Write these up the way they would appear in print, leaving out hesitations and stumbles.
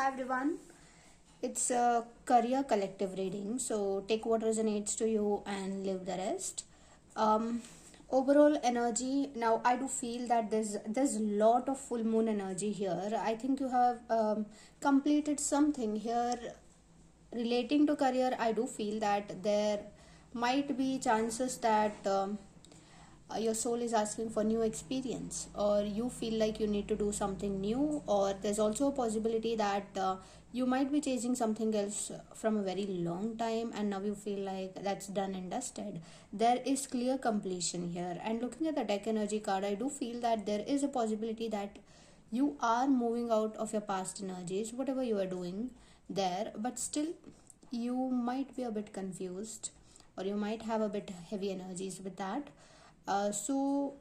Hi everyone, it's a career collective reading, so take what resonates to you and leave the rest. Um, Overall energy. Now I do feel that there's a lot of full moon energy here. I think you have completed something here relating to career. I do feel that there might be chances that your soul is asking for new experience, or you feel like you need to do something new, or there's also a possibility that you might be chasing something else from a very long time and now you feel like that's done and dusted. There is clear completion here, and looking at the deck energy card, I do feel that there is a possibility that you are moving out of your past energies, whatever you are doing there, but still you might be a bit confused, or you might have a bit heavy energies with that. So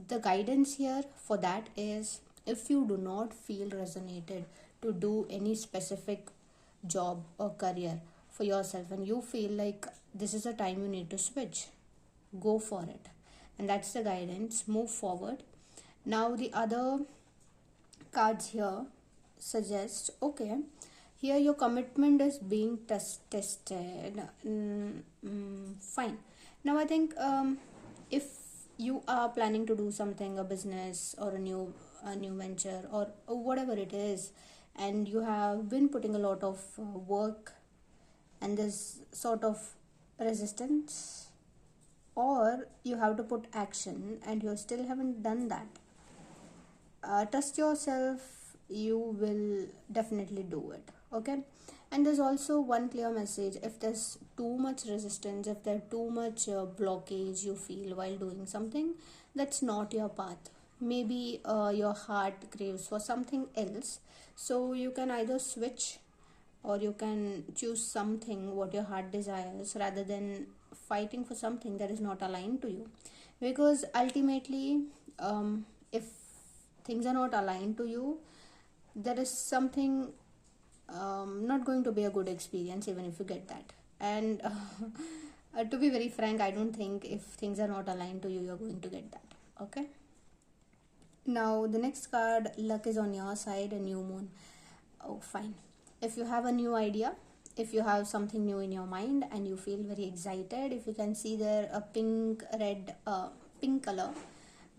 the guidance here for that is, if you do not feel resonated to do any specific job or career for yourself and you feel like this is a time you need to switch, go for it. And that's the guidance. Move forward. Now the other cards here suggest, okay, here your commitment is being tested. Fine. Now I think if you are planning to do something, a business or a new venture, or whatever it is, and you have been putting a lot of work, and there's sort of resistance, or you have to put action and you still haven't done that, trust yourself, you will definitely do it. Okay. And there's also one clear message: if there's too much resistance, if there's too much blockage you feel while doing something, that's not your path. Maybe your heart craves for something else, so you can either switch, or you can choose something what your heart desires rather than fighting for something that is not aligned to you. Because ultimately, if things are not aligned to you, there is something not going to be a good experience even if you get that. And to be very frank, I don't think if things are not aligned to you, you're going to get that. Okay. Now the next card, luck is on your side, a new moon. Oh, fine. If you have a new idea, if you have something new in your mind and you feel very excited, if you can see there a pink color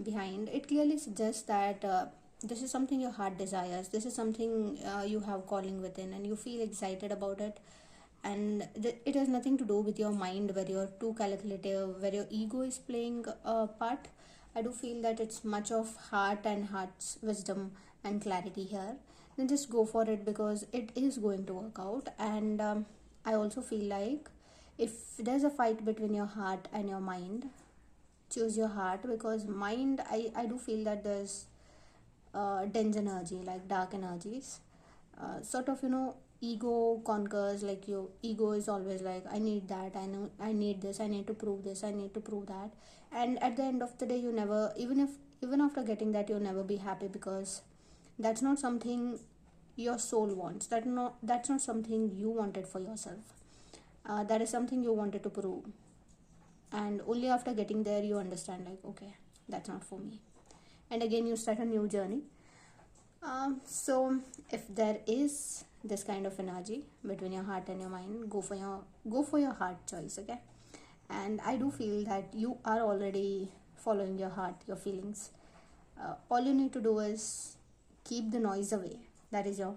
behind, it clearly suggests that this is something your heart desires. This is something you have calling within and you feel excited about it. And it has nothing to do with your mind where you're too calculative, where your ego is playing a part. I do feel that it's much of heart and heart's wisdom and clarity here. Then just go for it, because it is going to work out. And I also feel like if there's a fight between your heart and your mind, choose your heart, because mind, I do feel that there's dense energy, like dark energies. Sort of, ego conquers. Like your ego is always like, I need that, I know, I need this, I need to prove this, I need to prove that. And at the end of the day, you never, even after getting that, you'll never be happy, because that's not something your soul wants. That's not something you wanted for yourself. That is something you wanted to prove, and only after getting there you understand, like, okay, that's not for me. And again you start a new journey. So if there is this kind of energy between your heart and your mind, go for your heart choice. Okay. And I do feel that you are already following your heart, your feelings. All you need to do is keep the noise away, that is your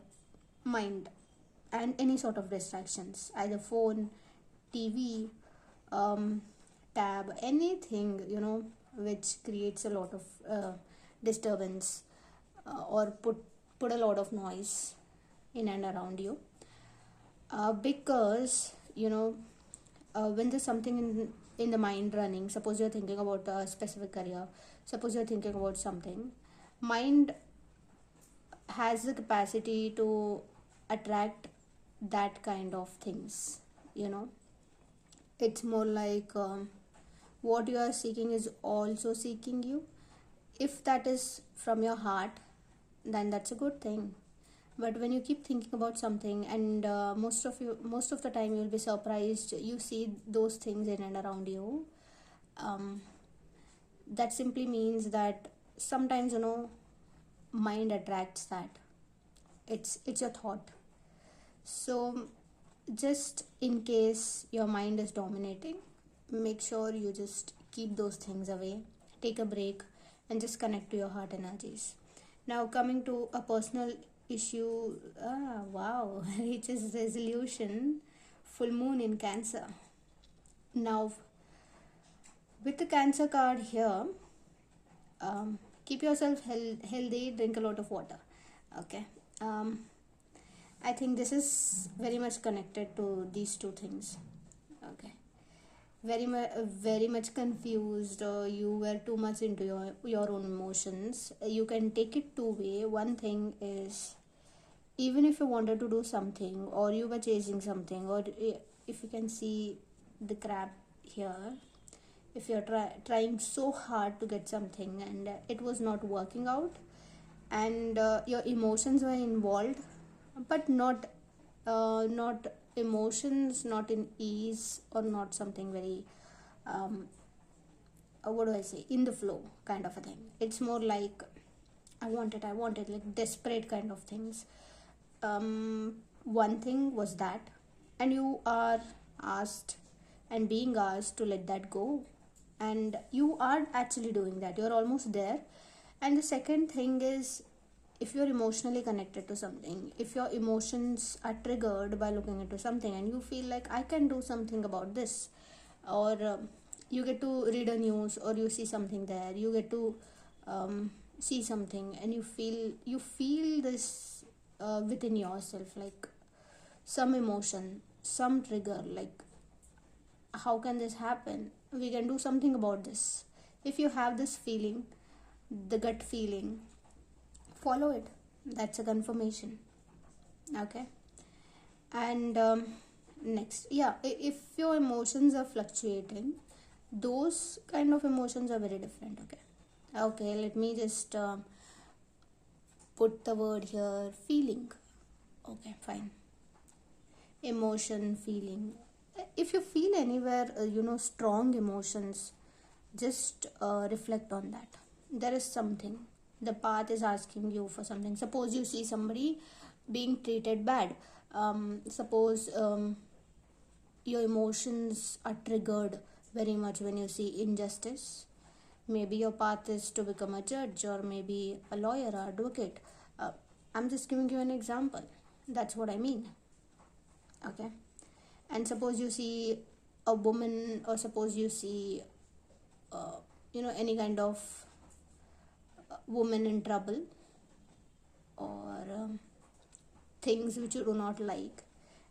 mind, and any sort of distractions, either phone, TV, um, tab, anything, which creates a lot of disturbance, or put a lot of noise in and around you. Because when there's something in the mind running, suppose you're thinking about a specific career, suppose you're thinking about something, mind has the capacity to attract that kind of things. you know it's more like, what you are seeking is also seeking you. If that is from your heart, then that's a good thing. But when you keep thinking about something, and most of the time you'll be surprised, you see those things in and around you. um, that simply means that sometimes, mind attracts that. It's your thought. So just in case your mind is dominating, make sure you just keep those things away, take a break, and just connect to your heart energies. Now coming to a personal issue, wow, reaches resolution, full moon in Cancer. Now with the Cancer card here, keep yourself healthy, drink a lot of water. Okay. um, I think this is very much connected to these two things. Okay. Very much confused, or you were too much into your own emotions. You can take it two way. One thing is, even if you wanted to do something, or you were chasing something, or if you can see the crab here, if you're trying so hard to get something and it was not working out, and your emotions were involved, but not emotions, not in ease, or not something very um, what do I say, in the flow kind of a thing. It's more like I wanted, like desperate kind of things. One thing was that, and you are asked and being asked to let that go, and you are actually doing that. You're almost there. And the second thing is, if you're emotionally connected to something, if your emotions are triggered by looking into something, and you feel like I can do something about this, or you get to read a news, or you see something there, you get to see something, and you feel this within yourself, like some emotion, some trigger, like how can this happen, we can do something about this. If you have this feeling, the gut feeling, follow it. That's a confirmation. Okay. And next, yeah, if your emotions are fluctuating, those kind of emotions are very different. Okay. Okay, let me just put the word here, feeling. Okay, fine. Emotion, feeling. If you feel anywhere, strong emotions, just reflect on that. There is something. The path is asking you for something. Suppose you see somebody being treated bad. Suppose your emotions are triggered very much when you see injustice. Maybe your path is to become a judge, or maybe a lawyer or advocate. uh, I'm just giving you an example. That's what I mean. Okay. And suppose you see a woman, or suppose you see uh, any kind of woman in trouble, or things which you do not like,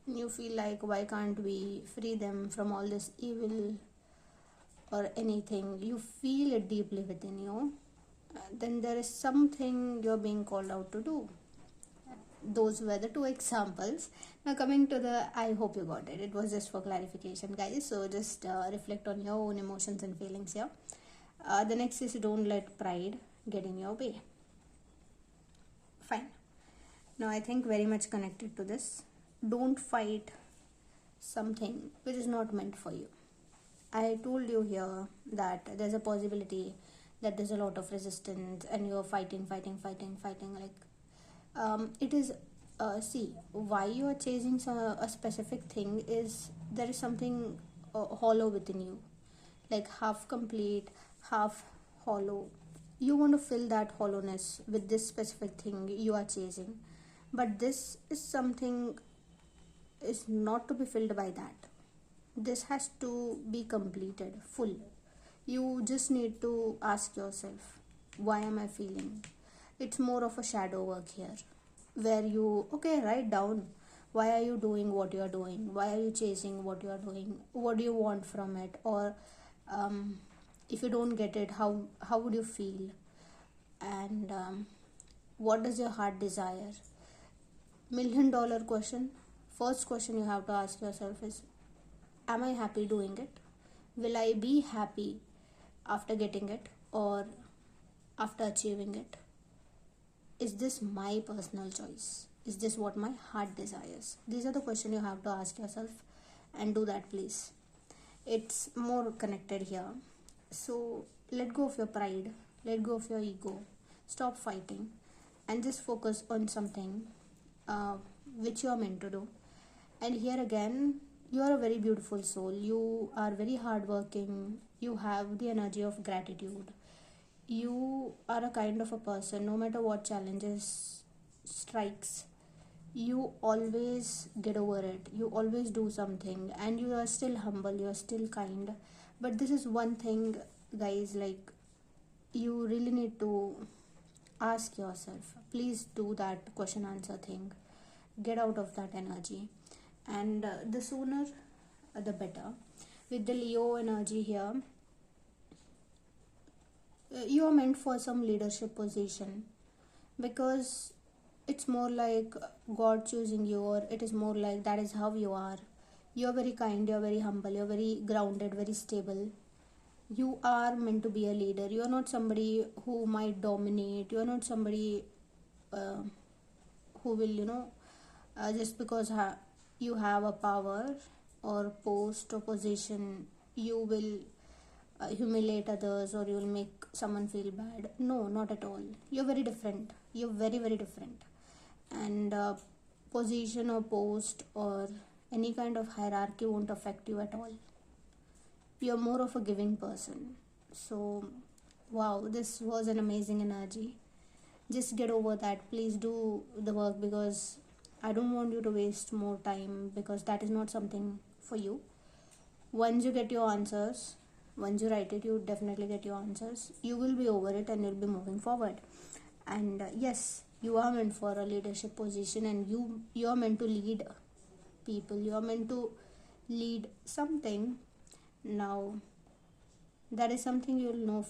and you feel like, why can't we free them from all this evil, or anything, you feel it deeply within you, then there is something you're being called out to do. Those were the two examples. Now coming to the, I hope you got it, it was just for clarification, guys. So just reflect on your own emotions and feelings here. The next is, don't let pride get in your way. Fine. Now I think very much connected to this, don't fight something which is not meant for you. I told you here that there's a possibility that there's a lot of resistance, and you're fighting, like it is see, why you are chasing a specific thing is, there is something hollow within you, like half complete, half hollow. You want to fill that hollowness with this specific thing you are chasing, but this is something is not to be filled by that. This has to be completed full. You just need to ask yourself, why am I feeling? It's more of a shadow work here, where you, okay, write down, why are you doing what you are doing, why are you chasing what you are doing, what do you want from it, or if you don't get it, how would you feel, and what does your heart desire. $1,000,000 question. First question you have to ask yourself is, am I happy doing it? Will I be happy after getting it, or after achieving it? Is this my personal choice? Is this what my heart desires? These are the questions you have to ask yourself, and do that, please. It's more connected here. So let go of your pride, let go of your ego, stop fighting, and just focus on something which you are meant to do. And here again, you are a very beautiful soul. You are very hardworking. You have the energy of gratitude. You are a kind of a person, no matter what challenges strikes, you always get over it. You always do something, and you are still humble, you are still kind. But this is one thing, guys, like, you really need to ask yourself. Please do that question answer thing. Get out of that energy. And the sooner the better. With the Leo energy here, you are meant for some leadership position, because it's more like God choosing you, or it is more like that is how you are. You're very kind, you're very humble, you're very grounded, very stable. You are meant to be a leader. You're not somebody who might dominate. You're not somebody uh, who will, just because you have a power or post or position, you will humiliate others, or you will make someone feel bad. No, not at all. You're very different. You're very, very different. And position or post or any kind of hierarchy won't affect you at all. You're more of a giving person. So, wow, this was an amazing energy. Just get over that. Please do the work, because I don't want you to waste more time, because that is not something for you. Once you get your answers, once you write it, you definitely get your answers. You will be over it and you'll be moving forward. And yes, you are meant for a leadership position, and you are meant to lead people. You are meant to lead something. Now, that is something you'll know.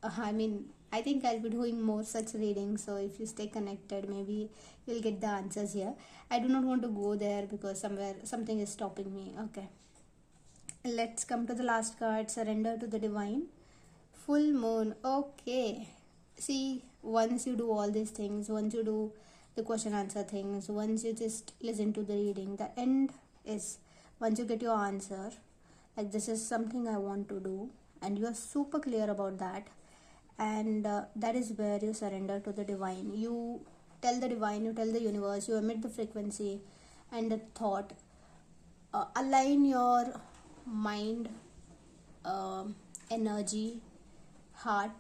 I mean, I think I'll be doing more such readings, so if you stay connected, maybe you'll get the answers here. I do not want to go there because somewhere something is stopping me. Okay, let's come to the last card, Surrender to the Divine. Full moon. Okay, see, once you do all these things, once you do the question answer things, once you just listen to the reading, the end is once you get your answer, like, this is something I want to do, and you are super clear about that. And that is where you surrender to the divine. You tell the divine, you tell the universe, you emit the frequency and the thought. Align your mind, uh, energy, heart.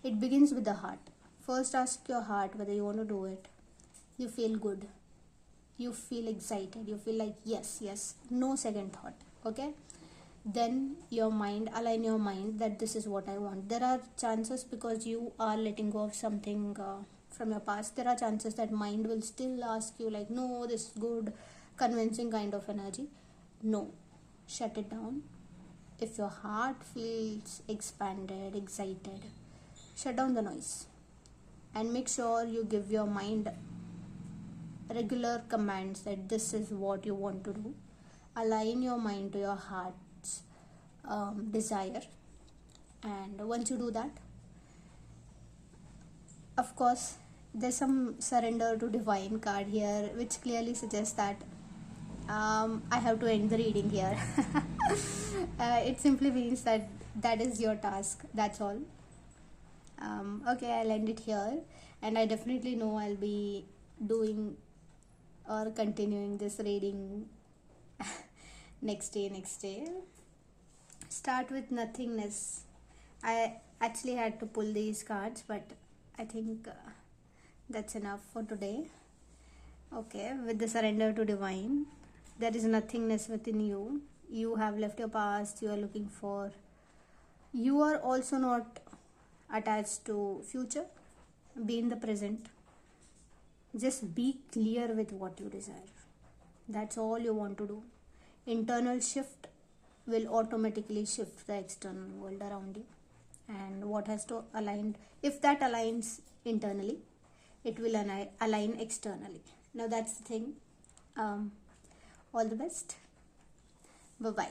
It begins with the heart. First, ask your heart whether you want to do it. You feel good, you feel excited, you feel like yes, yes, no second thought. Okay, then your mind, align your mind that this is what I want. There are chances, because you are letting go of something from your past, there are chances that mind will still ask you like, no, this is good, convincing kind of energy. No, shut it down. If your heart feels expanded, excited, shut down the noise, and make sure you give your mind regular commands that this is what you want to do. Align your mind to your heart's desire. And once you do that, of course, there's some surrender to divine card here, which clearly suggests that I have to end the reading here. It simply means that that is your task, that's all. Okay, I'll end it here, and I definitely know I'll be doing or continuing this reading next day. Start with nothingness. I actually had to pull these cards, but I think that's enough for today. Okay, with the surrender to divine, there is nothingness within you. You have left your past, you are looking for. You are also not attached to future. Be in the present. Just be clear with what you desire. That's all you want to do. Internal shift will automatically shift the external world around you. And what has to align, if that aligns internally, it will align externally. Now that's the thing. All the best. Bye bye.